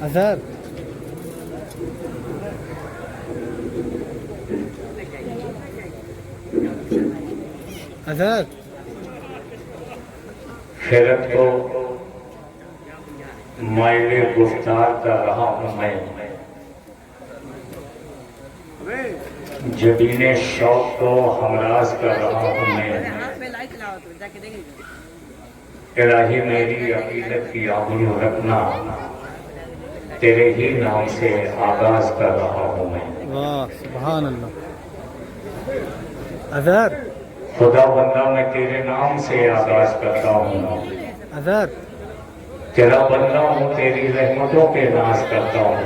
اظہر اظہر خیرت کو مائل گفتار کر رہا ہوں میں، جبین شوق کو ہمراز کر رہا ہوں میں، الہی میری عقیدت کی آبرو رکھنا، تیرے ہی نام سے آغاز کر رہا ہوں میں۔ واہ سبحان اللہ۔ اظہر خدا بندہ میں تیرے نام سے آغاز کرتا ہوں، اظہر تیرا بندہ ہوں، تیری رحمتوں کے ناز کرتا ہوں،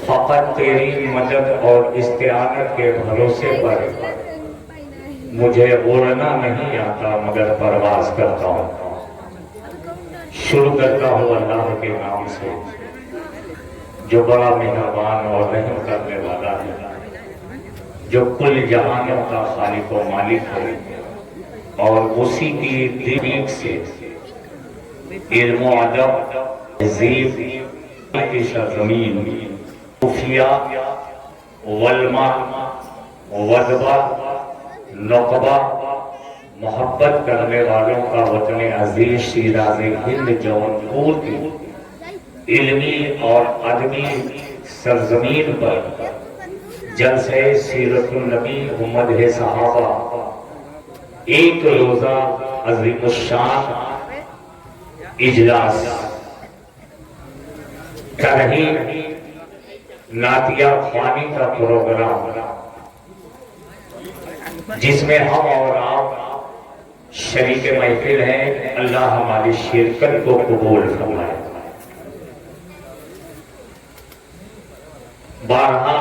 فقط تیری مدد اور استعانت کے بھروسے پر مجھے اڑنا نہیں آتا مگر پرواز کرتا ہوں۔ شروع کرتا ہوں اللہ کے نام سے جو بڑا مہربان اور رحم کرنے والا ہے، جو کل جہانوں کا خالق و مالک ہے، اور اسی کی طریق سے علم و ادب، تہذیب کی سرزمین، خفیہ، ولما، وذبہ، نقبہ، محبت کرنے والوں کا وطن عزیز شیراز ہند جونپور کی علمی اور ادبی سرزمین پر جلسہ سیرت النبی مدح صحابہ ایک روزہ عظیم الشان اجلاس ترہیم نعتیہ خوانی کا پروگرام، جس میں ہم اور آپ شریک محفل ہیں، اللہ ہماری شرکت کو قبول فرمائے۔ بارہا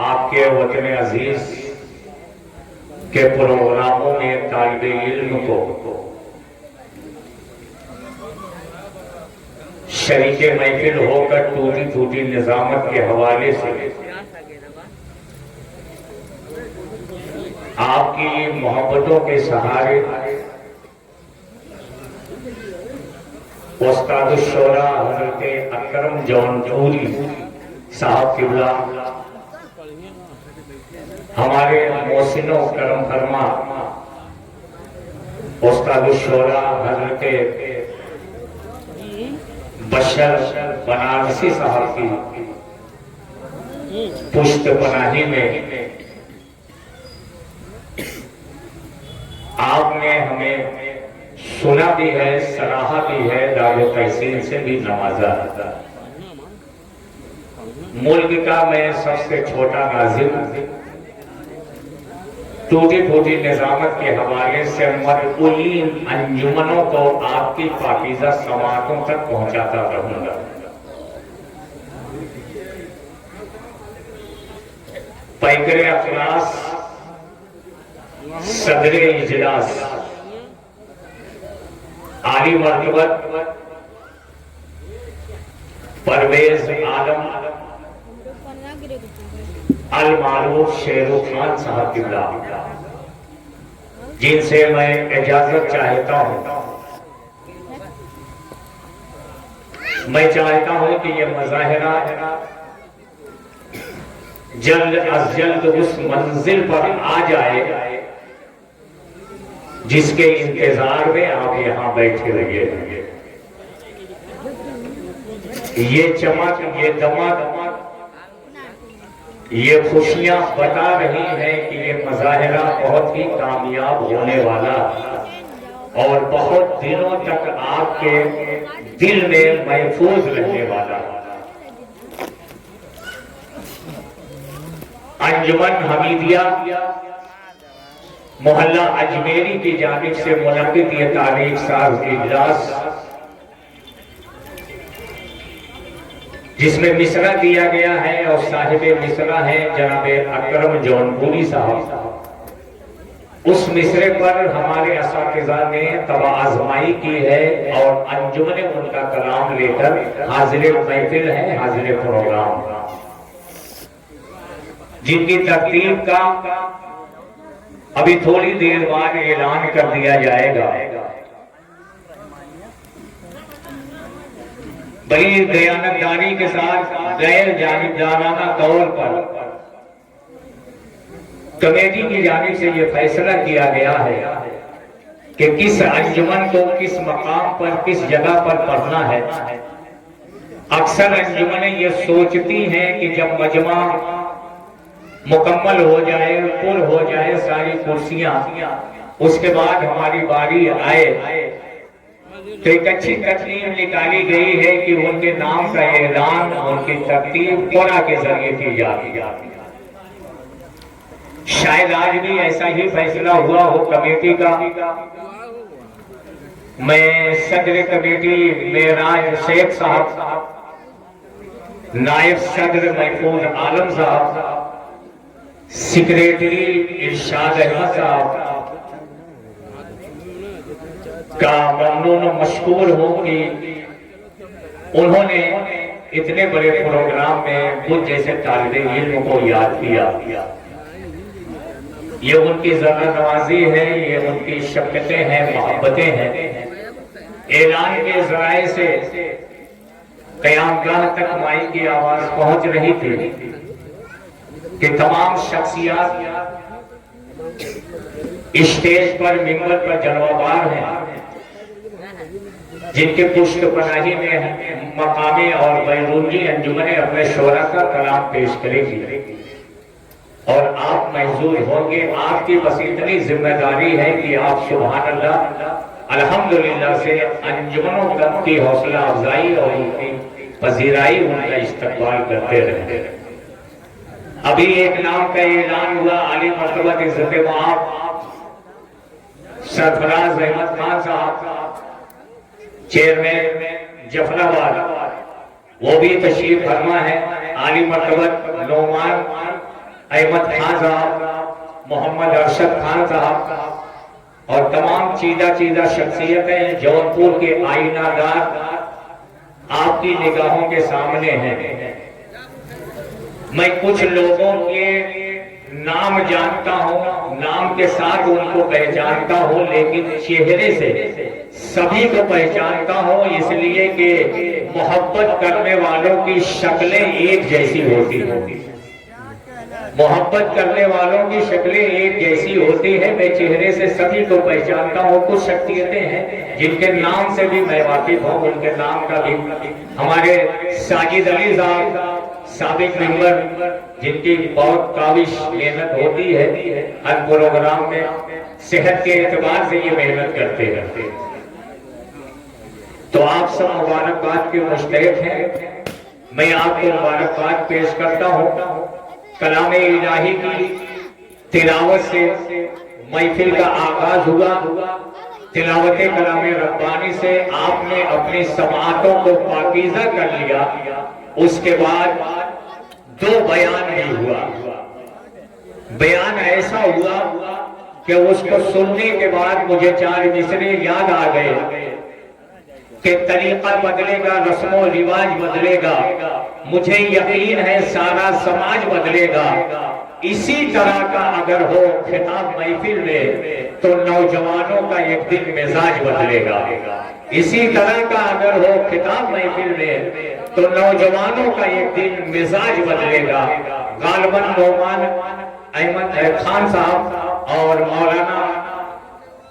آپ کے وطن عزیز کے پروگراموں میں طالب علم کو شریک محفل ہو کر ٹوٹی ٹوٹی نظامت کے حوالے سے آپ کی محبتوں کے سہارے استاد الشورا حضرت اکرم جونپوری صاحب قبلہ، ہمارے محسن و کرم فرما استاد الشورا حضرت بشر بنارسی صاحب کی پشت پناہی میں آپ نے ہمیں سنا بھی ہے، سراہا بھی ہے، دار تحسین سے بھی نوازا۔ ملک کا میں سب سے چھوٹا ناظم، ٹوٹی پھوٹی نظامت کے حوالے سے مدعوین انجمنوں کو آپ کی پاکیزہ سماعتوں تک پہنچاتا رہوں گا۔ پیکر اخلاص صدر اجلاس عالی مرتبت پرویز عالم المعروف شیرو خان صاحب قبلہ، جن سے میں اجازت چاہتا ہوں، میں چاہتا ہوں کہ یہ مظاہرہ جلد از جلد اس منزل پر آ جائے جس کے انتظار میں آپ یہاں بیٹھے رہیے۔ یہ چمک، یہ دمک، یہ خوشیاں بتا رہی ہیں کہ یہ مظاہرہ بہت ہی کامیاب ہونے والا اور بہت دنوں تک آپ کے دل میں محفوظ رہنے والا۔ انجمن حمیدیہ محلہ اجمیری کی جانب سے منعقد یہ تاریخ ساز اجلاس، جس میں مصرع دیا گیا ہے اور صاحب مصرع ہیں جناب اکرم جونپوری صاحب، اس مصرع پر ہمارے اساتذہ نے طبع آزمائی کی ہے اور انجمن ان کا کلام لے کر حاضر محفل ہے، حاضر پروگرام، جن کی ترتیب کا ابھی تھوڑی دیر بعد اعلان کر دیا جائے گا. بڑی دیانتداری کے ساتھ غیر جانبدارانہ طور پر کمیٹی کی جانب سے یہ فیصلہ کیا گیا ہے کہ کس انجمن کو کس مقام پر کس جگہ پر پڑھنا ہے. اکثر انجمنیں یہ سوچتی ہیں کہ جب مجمع مکمل ہو جائے پر ہو جائے ساری کرسیاں اس کے بعد ہماری باری آئے تو ایک اچھی ترتیب نکالی گئی ہے کہ ان کے نام کا اعلان ان کی ترتیب قرآن کے ذریعے کی جاتی ہے. شاید آج بھی ایسا ہی فیصلہ ہوا ہو کمیٹی کا. میں صدر کمیٹی معراج شیخ صاحب، نائب صدر محفوظ عالم صاحب، سیکریٹری ارشاد احمد صاحب کا ممنون و مشکور ہوں کہ انہوں نے اتنے بڑے پروگرام میں مجھ جیسے طالب علم کو یاد کیا. یہ ان کی ذرا نوازی ہے، یہ ان کی شفقتیں ہیں، محبتیں ہیں. اعلان کے ذرائع سے قیام گاہ تک مائی کی آواز پہنچ رہی تھی کہ تمام شخصیات اسٹیج پر ممبر پر جلوہ بار ہیں، جن کے پشت پناہی میں مقامی اور بیرونی انجمنیں اپنے شعراء کا کلام پیش کریں گی اور آپ محظوظ ہوں گے. آپ کی بس اتنی ذمہ داری ہے کہ آپ سبحان اللہ الحمدللہ سے انجمنوں کی حوصلہ افزائی اور ان کی پذیرائی ان کا استقبال کرتے رہے. ابھی ایک نام کا اعلان ہوا، عالی مرتبہ عزت مآب سرفراز احمد خان صاحب، چیئرمین جعفر آباد، وہ بھی تشریف فرما ہے. عالی مرتبہ نعمان احمد خان صاحب، محمد ارشد خان صاحب اور تمام چیدہ شخصیتیں جونپور کے آئینہ دار آپ کی نگاہوں کے سامنے ہیں. میں کچھ لوگوں کے نام جانتا ہوں، نام کے ساتھ ان کو پہچانتا ہوں، لیکن چہرے سے سبھی کو پہچانتا ہوں، اس لیے کہ محبت کرنے والوں کی شکلیں ایک جیسی ہوتی ہیں. محبت کرنے والوں کی شکلیں ایک جیسی ہوتی ہیں. میں چہرے سے سبھی کو پہچانتا ہوں. کچھ شخصیتیں ہیں جن کے نام سے بھی میں واقف ہوں، ان کے نام کا بھی. ہمارے ساجد علی صاحب سابق ممبر، جن کی بہت کاوش محنت ہوتی ہے ہر پروگرام میں، صحت کے اعتبار سے یہ محنت کرتے رہتے. تو آپ سب مبارکباد کے مستحق ہیں. میں آپ کو مبارکباد پیش کرتا ہوں. کلام الہی کی تلاوت سے محفل کا آغاز ہوا. تلاوت کلام ربانی سے آپ نے اپنی سماعتوں کو پاکیزہ کر لیا. اس کے بعد دو بیان بھی ہوا. بیان ایسا ہوا کہ اس کو سننے کے بعد مجھے 4 مصرے یاد آ گئے کہ طریقہ بدلے گا، رسم و رواج بدلے گا، مجھے یقین ہے سارا سماج بدلے گا. اسی طرح کا اگر ہو خطاب محفل میں تو نوجوانوں کا ایک دن مزاج بدلے گا. اسی طرح کا اگر ہو خطاب محفل میں تو نوجوانوں کا ایک دن مزاج بدلے گا. غالباً نعمان احمد خان صاحب اور مولانا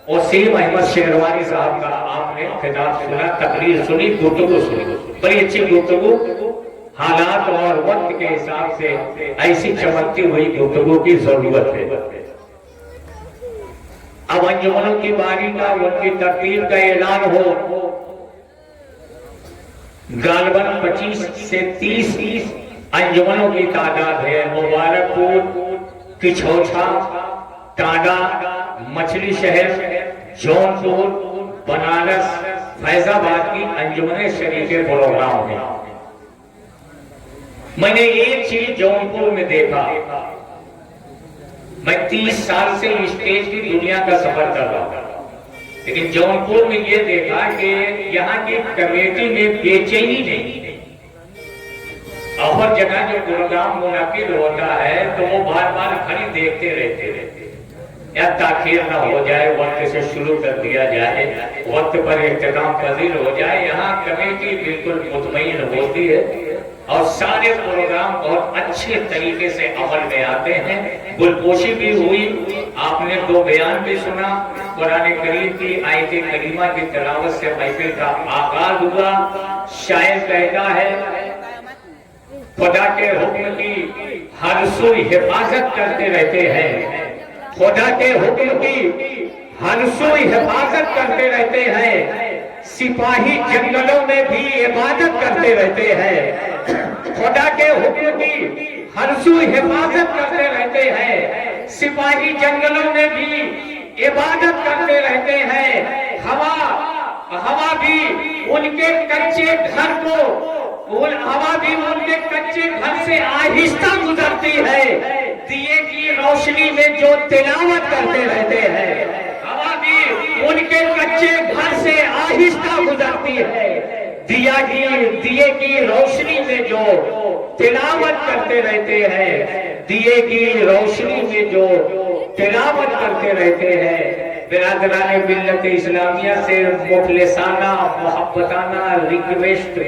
وسیم احمد شیروانی صاحب کا آپ نے خطاب سنا، تقریر سنی، گفتگو سنی. بڑی اچھی گفتگو، حالات اور وقت کے حساب سے ایسی چمکتی ہوئی گفتگو کی ضرورت ہے. اب انجمنوں کی باری کا، ان کی ترتیب کا اعلان ہو. غالباً 25 سے 30 انجمنوں کی تعداد ہے. مبارک پور، کچھوچھا، ٹانڈا، مچھلی شہر، جونپور، بنارس، فیض آباد کی انجمن شریک پروگرام ہے. میں نے ایک چیز جونپور میں دیکھا. میں 30 سال سے اسٹیج کی دنیا کا سفر کر رہا ہوں، لیکن جونپور میں یہ دیکھا کہ یہاں کی کمیٹی میں بے چینی نہیں. اور جگہ جو پروگرام منعقد ہوتا ہے تو وہ بار بار کھڑی دیکھتے رہتے. یا تاخیر نہ ہو جائے، وقت سے شروع کر دیا جائے، وقت پر اختتام پذیر ہو جائے۔ یہاں کمیٹی بالکل مطمئن ہوتی ہے اور سارے پروگرام بہت اچھے طریقے سے عمل میں آتے ہیں۔ گلپوشی بھی ہوئی، آپ نے 2 بیان بھی سنا، قرآن کریم کی آیت کریمہ کی تلاوت سے محفل کا آغاز ہوا۔ شاعر کہتا ہے خدا کے حکم کی ہر سو حفاظت کرتے رہتے ہیں، خدا کے حکم کی ہر سو حفاظت کرتے رہتے ہیں، سپاہی جنگلوں میں بھی عبادت کرتے رہتے ہیں، خدا کے حکم کی ہر سو حفاظت کرتے رہتے ہیں، سپاہی جنگلوں میں بھی عبادت کرتے رہتے ہیں۔ ہوا بھی ان کے کچے گھر کو، ہوا بھی ان کے کچے گھر سے آہستہ گزرتی ہے، دیے کی روشنی میں جو تلاوت کرتے رہتے ہیں۔ ہوا بھی ان کے کچے گھر سے آہستہ گزرتی ہے، دیے کی روشنی میں جو تلاوت کرتے رہتے ہیں، دیے کی روشنی میں جو تلاوت کرتے رہتے ہیں۔ برادران ملت اسلامیہ سے مخلصانہ محبتانہ ریکویسٹ،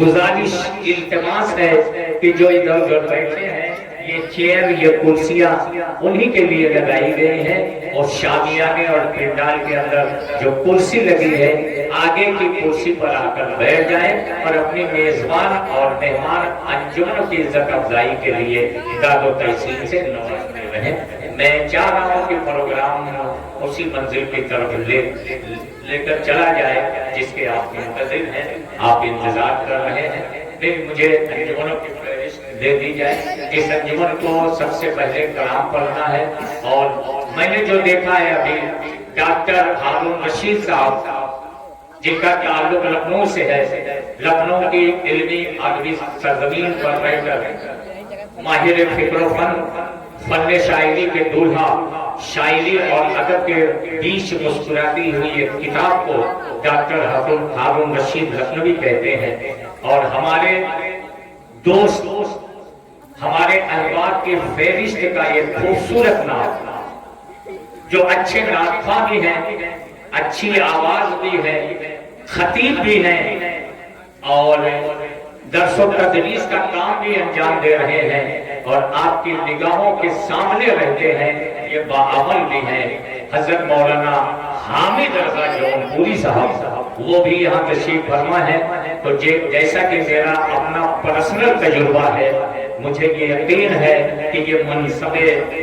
گزارش، التماس ہے کہ جو ادھر ادھر بیٹھے ہیں، یہ چیئر، یہ کرسیاں انہی کے لیے لگائی گئی ہیں، اور شامیانے اور پنڈال کے اندر جو کرسی لگی ہے، آگے کی کرسی پر آ کر بیٹھ جائیں اور اپنی میزبان اور مہمان انجمن کی عزت افزائی کے لیے داد و تحسین سے نوازتے رہیں۔ میں چاہ رہا ہوں کہ پروگرام اسی منزل کی طرف لے کر چلا جائے جس کے آپ منتظر ہیں، آپ انتظار کر رہے ہیں۔ مجھے انجمنوں کی فہرست دے دی جائے، اس انجمن کو سب سے پہلے کلام پڑھنا ہے، اور میں نے جو دیکھا ہے ابھی ڈاکٹر ہارون رشید صاحب جن کا تعلق لکھنؤ سے ہے، لکھنؤ کی علمی ادبی سرزمین پر رہ کر ماہر فکر و فن شاعری کے دولہا، شاعری اور ادب کے بیچ مسکراتی ہوئی ایک کتاب کو ڈاکٹر ہارون رشید لکھنوی کہتے ہیں، اور ہمارے دوست، ہمارے احباب کی فہرست کا یہ خوبصورت نام، جو اچھے نعت خواں بھی ہیں، اچھی آواز بھی ہے، خطیب بھی ہیں، اور درس و تدریس کا کام بھی انجام دے رہے ہیں، اور آپ کی نگاہوں کے سامنے رہتے ہیں، یہ باعمل بھی ہیں۔ حضرت مولانا حامد رضا جون پوری صاحب وہ بھی یہاں تشریف فرما ہے، تو جیسا کہ میرا اپنا پرسنل تجربہ ہے، مجھے یہ یقین ہے کہ یہ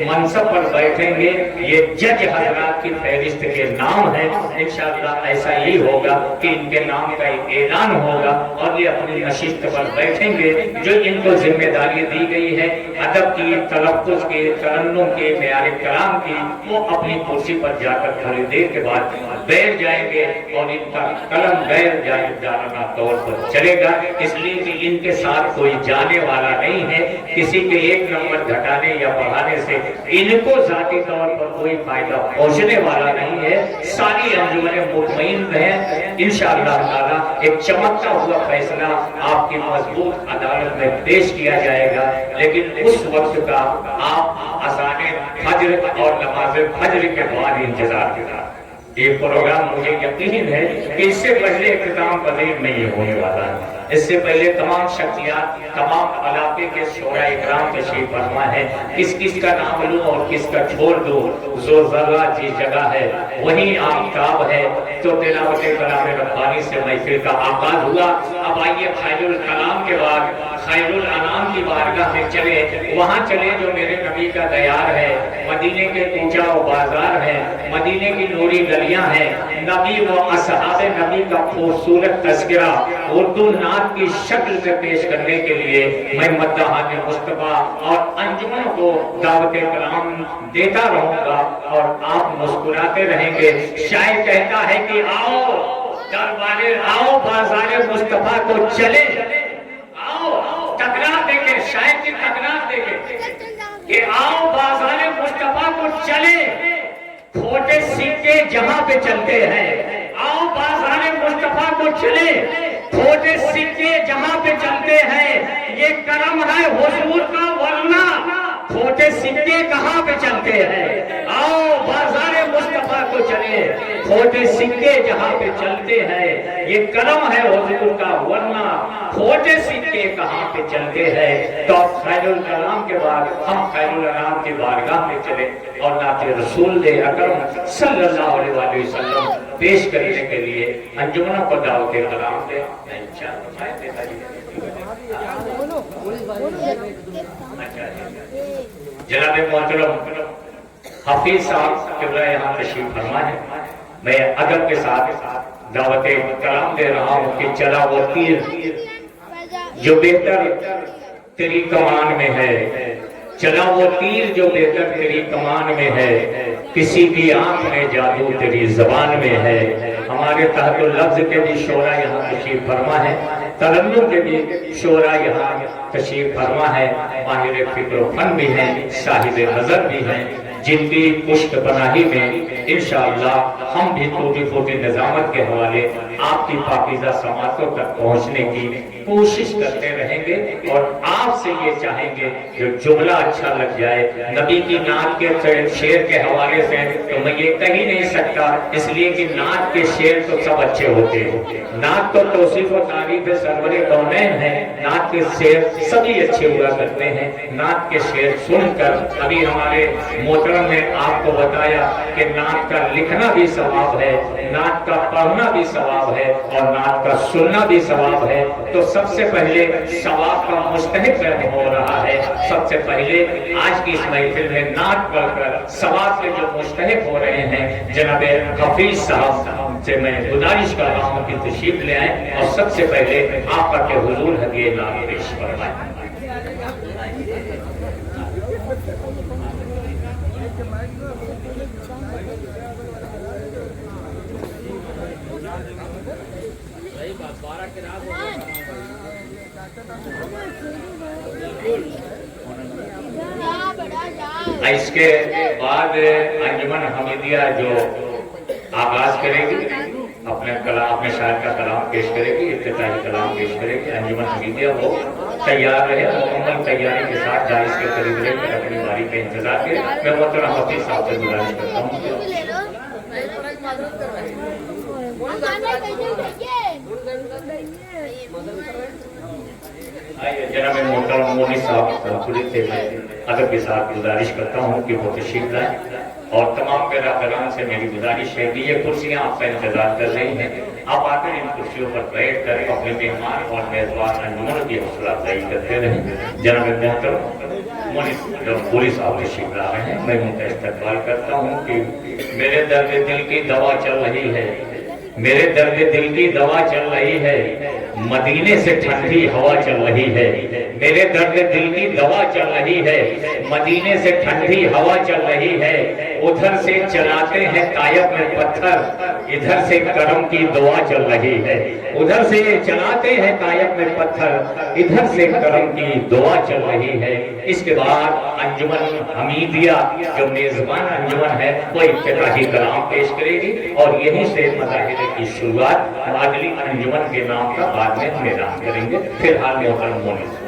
منصب پر بیٹھیں گے، یہ جج حضرات کی فہرست کے نام ہیں، انشاءاللہ ایسا ہی ہوگا کہ ان کے نام کا ایک اعلان ہوگا، اور یہ اپنی نشست پر بیٹھیں گے، جو ان کو ذمہ داری دی گئی ہے ادب کی، تلفظ کی، ترنم کی، معیار کلام کی، وہ اپنی کرسی پر جا کر تھوڑی دیر کے بعد بیٹھ جائیں گے، اور ان کا قلم غیر جانبدارانہ طور پر چلے گا، اس لیے کہ ان کے ساتھ کوئی جانے والا نہیں ہے، کسی کے ایک نمبر گھٹانے یا بڑھانے سے ان کو ذاتی طور پر کوئی فائدہ پہنچنے والا نہیں ہے۔ ساری انجمنیں مطمئن رہیں، انشاءاللہ تعالیٰ ایک چمکتا ہوا فیصلہ آپ کی مضبوط عدالت میں پیش کیا جائے گا، لیکن اس وقت کا آپ اذان فجر اور نماز فجر کے بعد انتظار کریں۔ یہ پروگرام مجھے یقین ہے کہ اس سے پہلے اختتام پذیر نہیں ہونے والا ہے، اس سے پہلے تمام شخصیات، تمام علاقے کے شورا اکرام تشریف فرما ہے، کس کا نام لوں اور کس کا چھوڑ دوں، زور ذرہ جس جگہ ہے وہیں آفتاب ہے، تو تلاوت کلام ربانی سے محفل کا آغاز ہوا۔ اب آئیے خیر الکلام کے بعد خیر الانام کی بارگاہ میں چلے، وہاں چلے جو میرے نبی کا دیار ہے، مدینے کے کوچہ و بازار ہے، مدینے کی نوری گلیاں ہیں، نبی و اصحاب نبی کا خوبصورت تذکرہ اردو نعت کی شکل سے پیش کرنے کے لیے میں مداحان مصطفیٰ اور انجمن کو دعوت کلام دیتا رہوں گا، اور آپ مسکراتے رہیں گے۔ شاعر کہتا ہے کہ آؤ دربارے، آؤ بازار مصطفیٰ کو چلے، آؤ تکرار دیں گے، شاعر کی تکرار دیں گے کہ آؤ بازار مصطفیٰ کو چلے، کھوٹے سکے جہاں پہ چلتے ہیں، آؤ بازار مصطفیٰ کو چلے، کھوٹے سکے جہاں پہ چلتے ہیں، یہ کرم ہے حضور کا ورنہ کھوٹے سکے کہاں پہ چلتے ہیں؟ آؤ بازار مصطفیٰ کو چلے، کھوٹے سکے جہاں پہ چلتے ہیں یہ کرم ہے حضور کا، ورنہ کھوٹے سکے کہاں پہ چلتے ہیں؟ تو خیر الکلام کے بعد ہم خیر الانام کی بارگاہ میں چلے اور نعت رسول اکرم صلی اللہ علیہ وآلہ وسلم پیش کرنے کے لیے انجمنوں کو دعوت کلام دے۔ جناب محترم حفیظ صاحب قبلہ یہاں تشریف فرما ہے، میں ادب کے ساتھ دعوت کلام دے رہا ہوں کہ چلا وہ تیر جو بہتر تیری کمان میں ہے، چلا وہ تیر جو بہتر تیری کمان میں ہے، کسی کی آنکھ میں جادو تیری زبان میں ہے۔ ہمارے تحت اللفظ کے بھی شعرا یہاں تشریف فرما ہے، ترنم کے بھی شعرا یہاں تشریف فرما ہے، ماہر فکر و فن بھی ہیں، صاحب نظر بھی ہیں، جن کی پشت پناہی میں انشاءاللہ ہم بھی ٹوٹی پھوٹی نظامت کے حوالے آپ کی پاکیزہ سماعتوں تک پہنچنے کی کوشش کرتے رہیں گے، اور آپ سے یہ چاہیں گے جو جملہ اچھا لگ جائے۔ نبی کی نعت کے شعر کے حوالے سے تو میں یہ کہہ نہیں سکتا، اس لیے کہ نعت کے شعر تو سب اچھے ہوتے ہیں، نعت تو توصیف و تعریف سرور کونین ہے، نعت کے شعر سبھی اچھے ہوا کرتے ہیں۔ نعت کے شعر سن کر ابھی ہمارے محترم نے آپ کو بتایا کہ نعت کا لکھنا بھی ثواب ہے، نعت کا پڑھنا بھی ثواب ہے، اور نعت کا سننا بھی ثواب ہے۔ تو سب سے پہلے ثواب کا مستحق ہو رہا ہے، سب سے پہلے آج کی اس محفل میں نعت پڑھ کر ثواب کے جو مستحق ہو رہے ہیں جناب حفیظ صاحب سے میں گزارش کر رہا ہوں کہ تشریف لے آئیں اور سب سے پہلے آپ کا کہ حضور ہدیہ نام پیش فرمائیں۔ اس کے بعد انجمن حمیدیہ جو آغاز کرے گی، اپنے شاعر کا کلام پیش کرے گی، افتتاحی کلام پیش کرے گی۔ انجمن حمیدیہ وہ تیار رہے، مکمل تیاری کے ساتھ جائز کے قریب رہے کر اپنی باری کا انتظار کرے۔ میں محترم حفیظ صاحب سے گزارش کرتا ہوں۔ جناب محترم مودی صاحب پولیس سے میں ادب کے ساتھ گزارش کرتا ہوں کہ وہ تشریف لائیں، اور تمام برادران سے میری گزارش ہے کہ یہ کرسیاں آپ کا انتظار کر رہی ہیں، آپ آ کر ان کرسیوں پر بیٹھ کر اپنے مہمان اور میزبان انجمن کی حوصلہ افزائی کرتے رہیں۔ جناب محترم پولیس صاحب تشریف لا رہے ہیں، میں ان کا استقبال کرتا ہوں کہ میرے درد دل کی دوا چل رہی ہے، میرے درد دل کی دوا چل رہی ہے، مدینے سے ٹھنڈی ہوا چل رہی ہے، میرے درد دل کی دوا چل رہی ہے، مدینے سے ٹھنڈی ہوا چل رہی ہے، ادھر سے چلاتے ہیں طائف میں پتھر، ادھر سے کرم کی دعا چل رہی ہے، ادھر سے چلاتے ہیں طائف میں پتھر، ادھر سے کرم کی دعا چل رہی ہے۔ اس کے بعد انجمن حمیدیہ جو میزبان انجمن ہے وہ افتتاحی کلام پیش کرے گی، اور یہیں سے مظاہرے کی شروعات اگلی انجمن کے نام کا بعد میں ہم اعلان کریں گے۔ فی الحال محترم مونس